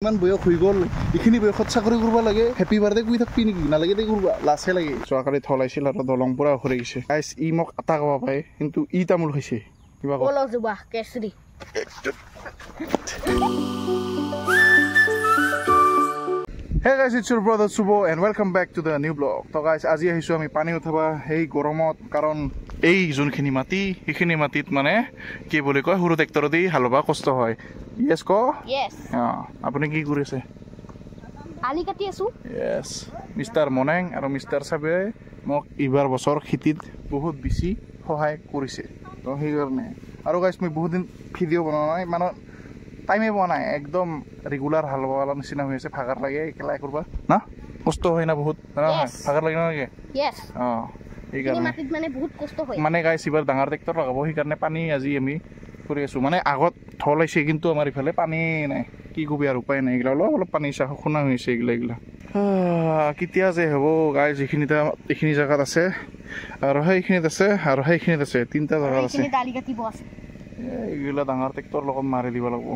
ইমান বয়স হৈ গ'ল এইখিনি বয়সত চাকৰি কৰিব লাগে হেপী বাৰ্থডে কৈ থাকবি নেকি নালাগে দে কৰবা লাছে লাগে যোৱাকালি থলাইছিল আৰু দলং পুৰা উখৰি গৈছে গাইছ ই মোক আটা কবা পায় কিন্তু ই তামোল খাইছে কিবা কল Juba কেছৰি Hey guys, it's your brother Subo and welcome back to the new vlog. So guys, আজি আহিছো আমি পানী উঠাবা এই গৰমত কাৰণ এই যোনখিনি মাটি এইখিনি মাটিত মানে কি বুলি কয় সৰু ট্ৰেক্টৰ দি হালবা কষ্ট হয় ইয়েস ক ইয়েস আপুনি কি কৰি আছে আলি কাটি আছো ইয়েস মিস্টাৰ মনেং আৰু মিস্টাৰ সাবে মোক ইবাৰ বছৰ খেতিত বহুত বেছি সহায় কৰিছে তো সেই কাৰণে আৰু গাইস মই বহুত দিন ভিডিঅ' বনোৱা নাই মানে টাইমে পোৱা নাই একদম ৰেগুলাৰ হালবালা নিচিনা হৈ আছে ভাগাৰ লাগে একেলা কৰবা না কষ্ট হয় না বহুত ভাগাৰ লাগে না ইয়েস এই কাৰণে মাটিত মানে বহুত কষ্ট হয় মানে গাইছ ইবাৰ ডাঙৰ ট্ৰেক্টৰ লগাব সেই কাৰণে পানী আজি আমি কৰি আছো মানে আগত থলাইছে কিন্তু আমাৰ ইফালে পানী নাই কি কবি আৰু উপায় নাই এইগিলা অলপ পানী চাহ শুনা হৈছে এইগিলা কেতিয়া যে হ'ব গাইছ এইখিনি জেগাত আছে আৰু সেইখিনিত আছে আৰু সেইখিনিত আছে তিনিটা জেগাত আছে এইগিলা ডাঙৰ ট্ৰেক্টৰ লগত মাৰি দিব লাগিব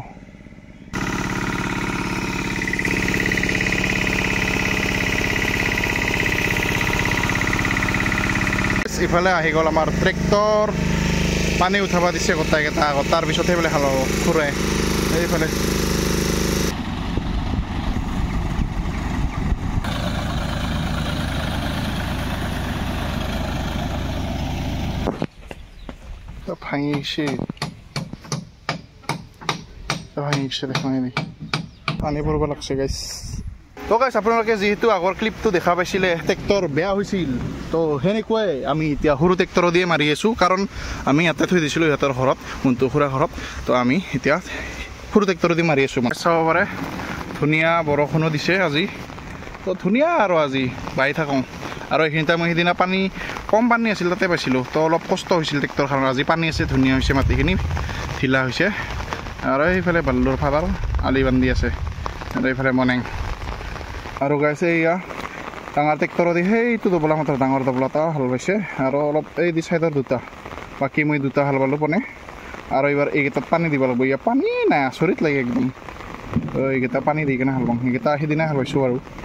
ইফালে আহি গ'ল আমাৰ ট্ৰেক্টৰ পানী উঠাব দিছে গোটাইকেইটা আগত তাৰপিছত সেইফালে হালাব ফুৰাই এইফালে ভাঙিছে পানী পৰিব লাগছে গাইছ তো গাইছ আপোনালোকে যেহেতু আগৰ ক্লিপটো দেখা পাইছিলে ট্ৰেক্টৰ বেয়া হৈছিল তো সেনেকুৱাই আমি এতিয়া সৰু ট্ৰেক্টৰ দিয়ে মাৰি আছোঁ কাৰণ আমি ইয়াতে থৈ দিছিলোঁ সিহঁতৰ ঘৰত মনটো খুৰা ঘৰত তো আমি এতিয়া সৰু ট্ৰেক্টৰ দি মাৰি আছোঁ চাব পাৰে ধুনীয়া বৰষুণো দিছে আজি তো ধুনীয়া আৰু আজি বাই থাকোঁ আৰু এইখিনিতে মই সেইদিনা পানী কম পানী আছিল তাতে পাইছিলোঁ তো অলপ কষ্ট হৈছিল ট্ৰেক্টৰখন আজি পানী আছে ধুনীয়া হৈছে মাটিখিনি ঢিলা হৈছে আৰু এইফালে বাল্লুৰ ফালৰ আলি বান্ধি আছে আৰু এইফালে মনেং আৰু গাইছে এয়া ডাঙৰ ট্ৰেক্টৰ দি সেইটো দবলা মাত্ৰ ডাঙৰ দবলা এটা হাল বাইছে আৰু অলপ এই দি চাইডৰ দুটা বাকী মই দুটা হাল বালোঁ পনে আৰু এইবাৰ এইকেইটাত পানী দিব লাগিব ইয়াত পানী নাই আচৰিত লাগে একদম এইকেইটা পানী দি কিনে হাল বাওঁ সেইকেইটা সিদিনা হাল বাইছোঁ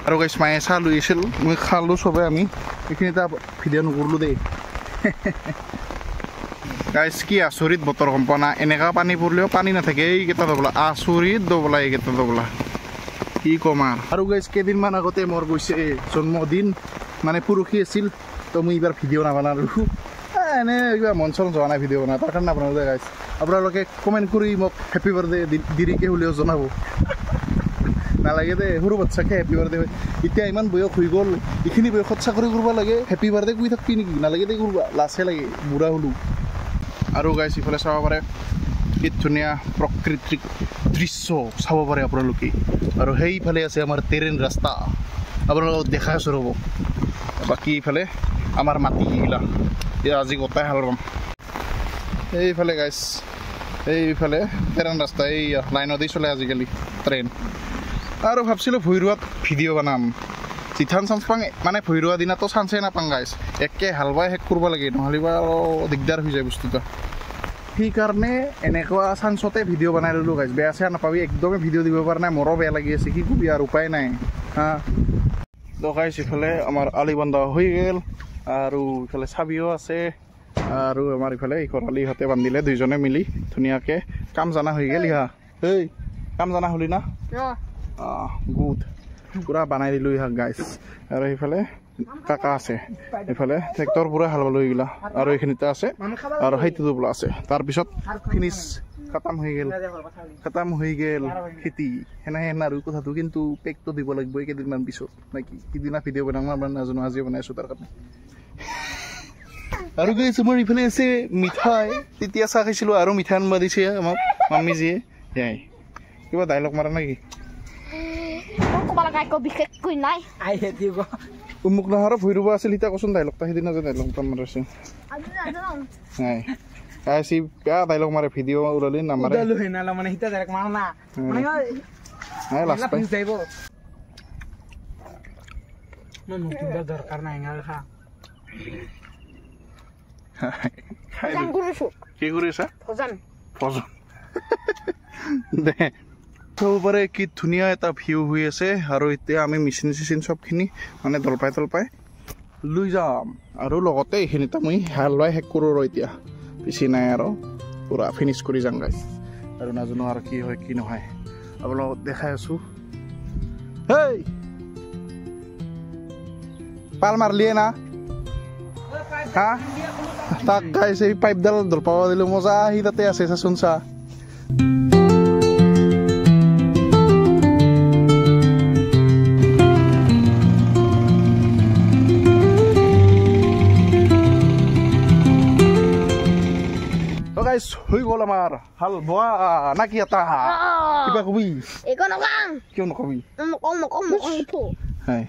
আৰু গাইছ মায়ে চাহ লৈ আছিল মই খালোঁ চবে আমি এইখিনিতে ভিডিঅ' নকৰিলোঁ দেই গাইছ কি আচৰিত বতৰ গম পোৱা না এনেকুৱা পানী পৰিলেও পানী নাথাকে এইকেইটা দবলা আচৰিত দবলা এইকেইটা দবলা কি কম আৰু গাইছ কেইদিনমান আগতে মোৰ গৈছে জন্মদিন মানে পৰহি আছিল তো মই এইবাৰ ভিডিঅ' নাবনালোঁ এনে কিবা মন চন যোৱা নাই ভিডিঅ' বনাই তাৰ কাৰণে আপোনালোকে গাইছ আপোনালোকে কমেণ্ট কৰি মোক হেপী বাৰ্থডে দেৰিকৈ হ'লেও জনাব নালাগে দে সৰু বাচ্চাকে হেপী বাৰ্থডে হয় এতিয়া ইমান বয়স হৈ গ'ল এইখিনি বয়সত চাকৰি কৰিব লাগে হেপী বাৰ্থডে কৈ থাকবি নেকি নালাগে দে কৰবা লাছে লাগে বুঢ়া হ'লোঁ আৰু গাইছ ইফালে চাব পাৰে কি ধুনীয়া প্ৰকৃতিক দৃশ্য চাব পাৰে আপোনালোকে আৰু সেইফালে আছে আমাৰ ট্ৰেইন ৰাস্তা আপোনালোকক দেখাই আছোঁ ৰ'ব বাকী ইফালে আমাৰ মাটিগিলা আজি গোটাই হাল বাম এইফালে গাইছ এইফালে ট্ৰেইন ৰাস্তা এই লাইনতেই চলে আজিকালি ট্ৰেইন আৰু ভাবছিলোঁ ভৈৰৱাত ভিডিঅ' বনাম যিথান চান্স পাং মানে ভৈৰৱা দিনাতো চান্সেই নাপাং গাইছ একে হাল বাই শেষ কৰিব লাগে নহ'লে আৰু দিগদাৰ হৈ যায় বস্তুটো সেইকাৰণে এনেকুৱা চান্সতে ভিডিঅ' বনাই ল'লোঁ গাইছ বেয়া চেয়া নাপাবি একদমেই ভিডিঅ' দিব পৰা নাই মোৰো বেয়া লাগি আছে কি কবি আৰু উপায় নাই হা তো গাইছ ইফালে আমাৰ আলি বান্ধা হৈ গ'ল আৰু ইফালে চাবিও আছে আৰু আমাৰ ইফালে ইঘৰ আলিহঁতে বান্ধিলে দুইজনে মিলি ধুনীয়াকৈ কাম জনা হৈ গ'ল ইহা এই কাম জনা হ'লি না গুড পুৰা বনাই দিলোঁ ইহাক গাইছ আৰু সেইফালে কাকা আছে এইফালে ট্ৰেক্টৰ পুৰা হাল বালোঁ এইগিলা আৰু এইখিনিতে আছে আৰু সেইটো বোলা আছে তাৰপিছত ফিনিছ খতম হৈ গ'ল খেতি সেনেহে আৰু কথাটো কিন্তু পেকটো দিব লাগিব কেইদিনমান পিছত নেকি সিদিনা ভিডিঅ' বনাম আমাৰ নাজানো আজি বনাইছোঁ তাৰ কাৰণে আৰু গাইছ আমাৰ ইফালে আছে মিঠাই তেতিয়া চাহ খাইছিলোঁ আৰু মিঠাই আনবা দিছে আমাক মামীজীয়ে সেয়াই কিবা ডাইলগ মাৰা নেকি মোক নহয় ভৈৰৱা আছিল এতিয়া কচোন ডাইলগটা সেইদিনা যে ডাইলগটা মাৰিছে নাই আইছি বেয়া ডাইলগ মাৰে ভিডিঅ' ওলালি নামাৰে কি কৰি আছা? পাৰে কি ধুনীয়া এটা ভিউ হৈ আছে আৰু এতিয়া আমি মেচিন চিচিন চবখিনি মানে দলপাই লৈ যাম আৰু লগতে এইখিনিত আমি হালৱাই শেষ কৰোঁ আৰু এতিয়া বেছি নাই আৰু পুৰা ফিনিছ কৰি যাম গাইছ আৰু নাজানো আৰু কি হয় কি নহয় আপোনালোকক দেখাই আছোঁ হেই পাল মাৰলিয়ে না হা তাক গাইছ এই পাইপডাল দলপাব দিলোঁ মজা আহি তাতে আছে চাচোন চা হৈ গ'ল আমাৰ হাল বোৱা না কি এটা কিবা কবি একো নকওঁ কিয় নকবি নকওঁ হয়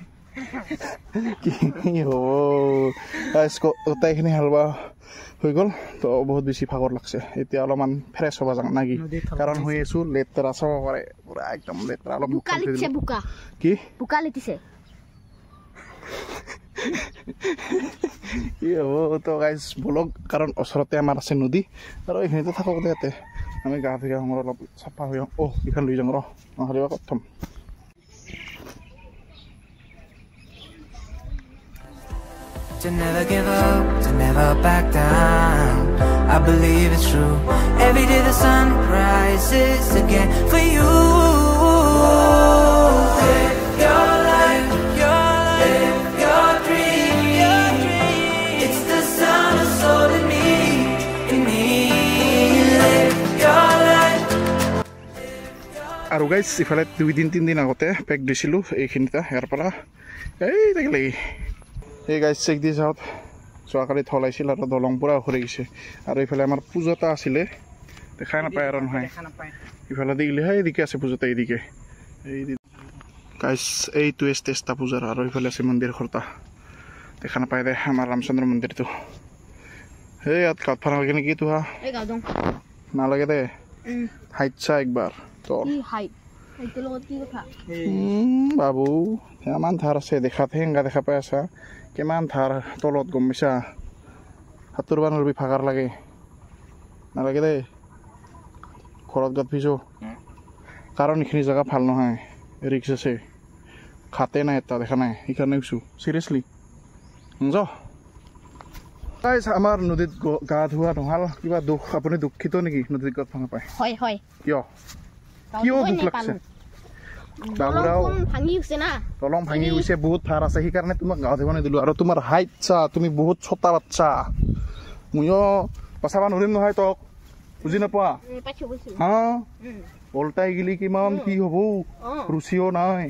কি হ'ব গোটেইখিনি হাল বোৱা হৈ গ'ল তো বহুত বেছি ভাগৰ লাগছে এতিয়া অলপমান ফ্ৰেছ হ'ব যাওঁ না কি কাৰণ হৈ আছোঁ লেতেৰা চাব পাৰে পুৰা একদম লেতেৰা অলপ কি বোকা লিটিছে কি হ'ব তো গাইজ বলক কাৰণ ওচৰতে আমাৰ আছে নদী আৰু এইখিনিতে থাকক দে ইয়াতে আমি গা ধুই আহোঁ অলপ চাফা হৈ আহোঁ এইখন লৈ যাওঁ নহ'লে ক'ত থ'ম To never give up, to never back down. I believe it's true. Every day the sun rises again for you. Live your life, live your dream. It's the sound of soul in me, in me. Live your life. আৰু guys ইফালে 2-3 আগতে pack দিছিলোঁ এইখিনিতে ইয়াৰ পৰা এই থাকিলে এই guys check দি যাওঁত যোৱাকালি থলাইছিল আৰু দলং পুৰা ঘূৰি গৈছে আৰু এইফালে আমাৰ পূজাটা আছিলে দেখাই নাপায় আৰু নহয় ইফালে দেখিলে হয় এইদিকে আছে পূজাটা এইদিকে এই গাইজ এইটো ষ্টেজটা পূজাৰ আৰু ইফালে আছে মন্দিৰ ঘৰটা দেখা নাপায় দে আমাৰ ৰামচন্দ্ৰ মন্দিৰটো সেই ইয়াত কাঠ ফান লাগে নেকি তোহা নালাগে দে হাইট চা একবাৰ তোৰ বাবু ইমান ধাৰ আছে দেখাত হেংগা দেখা পাই আছা কিমান ধাৰ তলত গম পাইছা সাঁতুৰিব নোৱাৰিবি ভাগাৰ লাগে নালাগে দেই ঘৰত গাত ভিজো কাৰণ এইখিনি জেগা ভাল নহয় ৰিক্স আছে খাতে নাই এটা দেখা নাই সেইকাৰণে কৈছোঁ চিৰিয়াছলি গাইজ আমাৰ নদীত গা ধোৱা নহ'ল কিবা দুখ আপুনি দুখিত নেকি নদীত গা ভাঙা পায় হয় কিয় কিয় দুখ লাগছে বাবুৰাও দলং ভাঙি গৈছে বহুত ধাৰ আছে সেইকাৰণে তোমাক গা ধুব নিদিলোঁ আৰু তোমাৰ হাইট চা তুমি বহুত ছটা বাচ্চা ময়ো বচাব নোৱাৰিম নহয় তোক বুজি নাপোৱা হা পলটাই গেলি কিমান কি হ'ব ৰুচিও নাই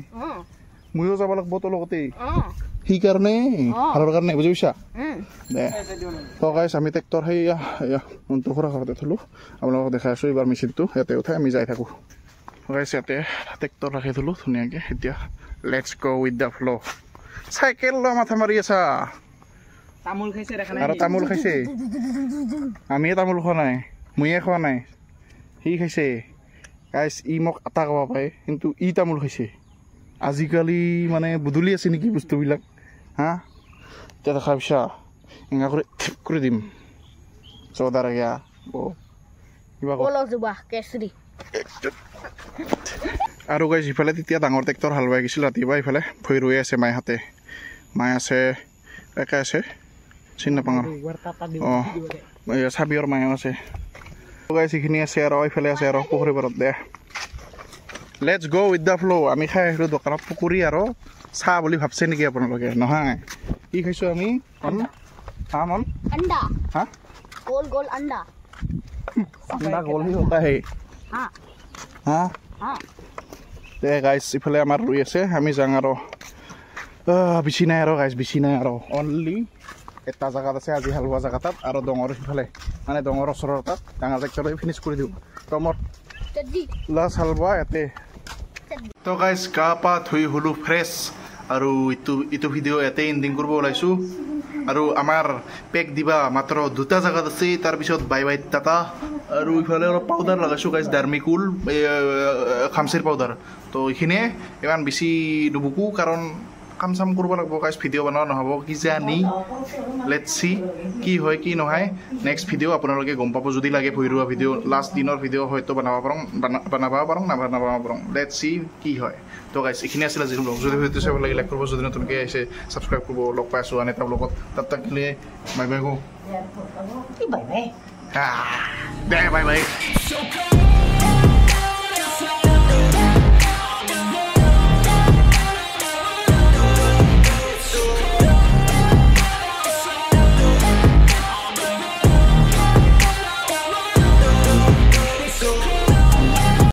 ময়ো যাব লাগিব তোৰ লগতে সেইকাৰণে ভালৰ কাৰণে বুজি পাইছা দে তো গাইছ আমি ট্ৰেক্টৰ সেইয়া মনটো খুৰা ঘৰতে থলোঁ আপোনালোকক দেখাই আছোঁ এইবাৰ মেচিনটো ইয়াতে উঠাই আমি যাই থাকোঁ গাইছ ইয়াতে ট্ৰেক্টৰ ৰাখি থলোঁ ধুনীয়াকৈ এতিয়া লেটছ গ' উইথ দ্য ফ্ল' চাইকেল লোৱা মাথা মাৰি আছা আৰু তামোল খাইছে আমিয়ে তামোল খোৱা নাই ময়ে খোৱা নাই সি খাইছে গাইছ ই মোক আটা ক'ব পাৰে কিন্তু ই তামোল খাইছে আজিকালি মানে বদলি আছে নেকি বস্তুবিলাক হা এতিয়া দেখা পিছা এঙা কৰি ঠিক কৰি দিম চৌদাৰ গিয়া কিবা আৰু গাইছ ইফালে তেতিয়া ডাঙৰ ট্ৰেক্টৰ হাল বাই গৈছিল ৰাতিপুৱা ইফালে ভৈ ৰৈ আছে মায়েহঁতে মায়ে আছে একে আছে চিনি নাপাওঁ আৰু চাবিৰ মায়েও আছে গাইছ এইখিনি আছে আৰু এইফালে আছে আৰু পুখুৰী পাৰত দে লেটছ গ' উইথ দ্য ফ্ল' আমি খাই আহিলোঁ দোকানত পুখুৰী আৰু চাহ বুলি ভাবছে নেকি আপোনালোকে নহয় কি খাইছোঁ আমি আণ্ডা গোল হি হতা হে হা দে গাইছ ইফালে আমাৰ ৰৈ আছে আমি যাওঁ আৰু বেছি নাই আৰু গাইছ বেছি নাই আৰু অনলি এটা জেগাত আছে আজি হাল বোৱা জেগা তাত আৰু ডঙৰ সিফালে মানে ডঙৰ ওচৰৰ তাত ডাঙৰ ট্ৰেক্টৰে ফিনিছ কৰি দিওঁ তমত লাষ্ট হাল বোৱা ইয়াতে তো গাইছ গা পা ধুই হ'লোঁ ফ্ৰেছ আৰু ইটো ভিডিঅ' ইয়াতে এণ্ডিং কৰিব ওলাইছোঁ আৰু আমাৰ পেক দিবা মাত্ৰ 2টা জেগাত আছে তাৰপিছত বাই বাই টাটা আৰু ইফালে অলপ পাউডাৰ লগাইছোঁ গাইছ ডাৰ্মিকুল খামচিৰ পাউডাৰ তো এইখিনিয়ে ইমান বেছি নুবুকো কাৰণ কাম চাম কৰিব লাগিব গাইজ ভিডিঅ' বনোৱা নহ'ব কিজানি লেটছ চি কি হয় কি নহয় নেক্সট ভিডিঅ' আপোনালোকে গম পাব যদি লাগে ভৈৰৱা ভিডিঅ' লাষ্ট দিনৰ ভিডিঅ' হয়তো বনাব পাৰোঁ নাবনাব পাৰোঁ লেটছ চি কি হয় তো গাইজ এইখিনি আছিলে আজি ব্লগ যদি ভিডিঅ'টো চাব লাগে লাইক কৰিব যদি নতুনকৈ আহিছে ছাবস্ক্ৰাইব কৰিব লগ পাই আছোঁ আন এটা ব্লগত তাত থাকিলে bye bye go Cái bậy mẹ. De bye bye So come on.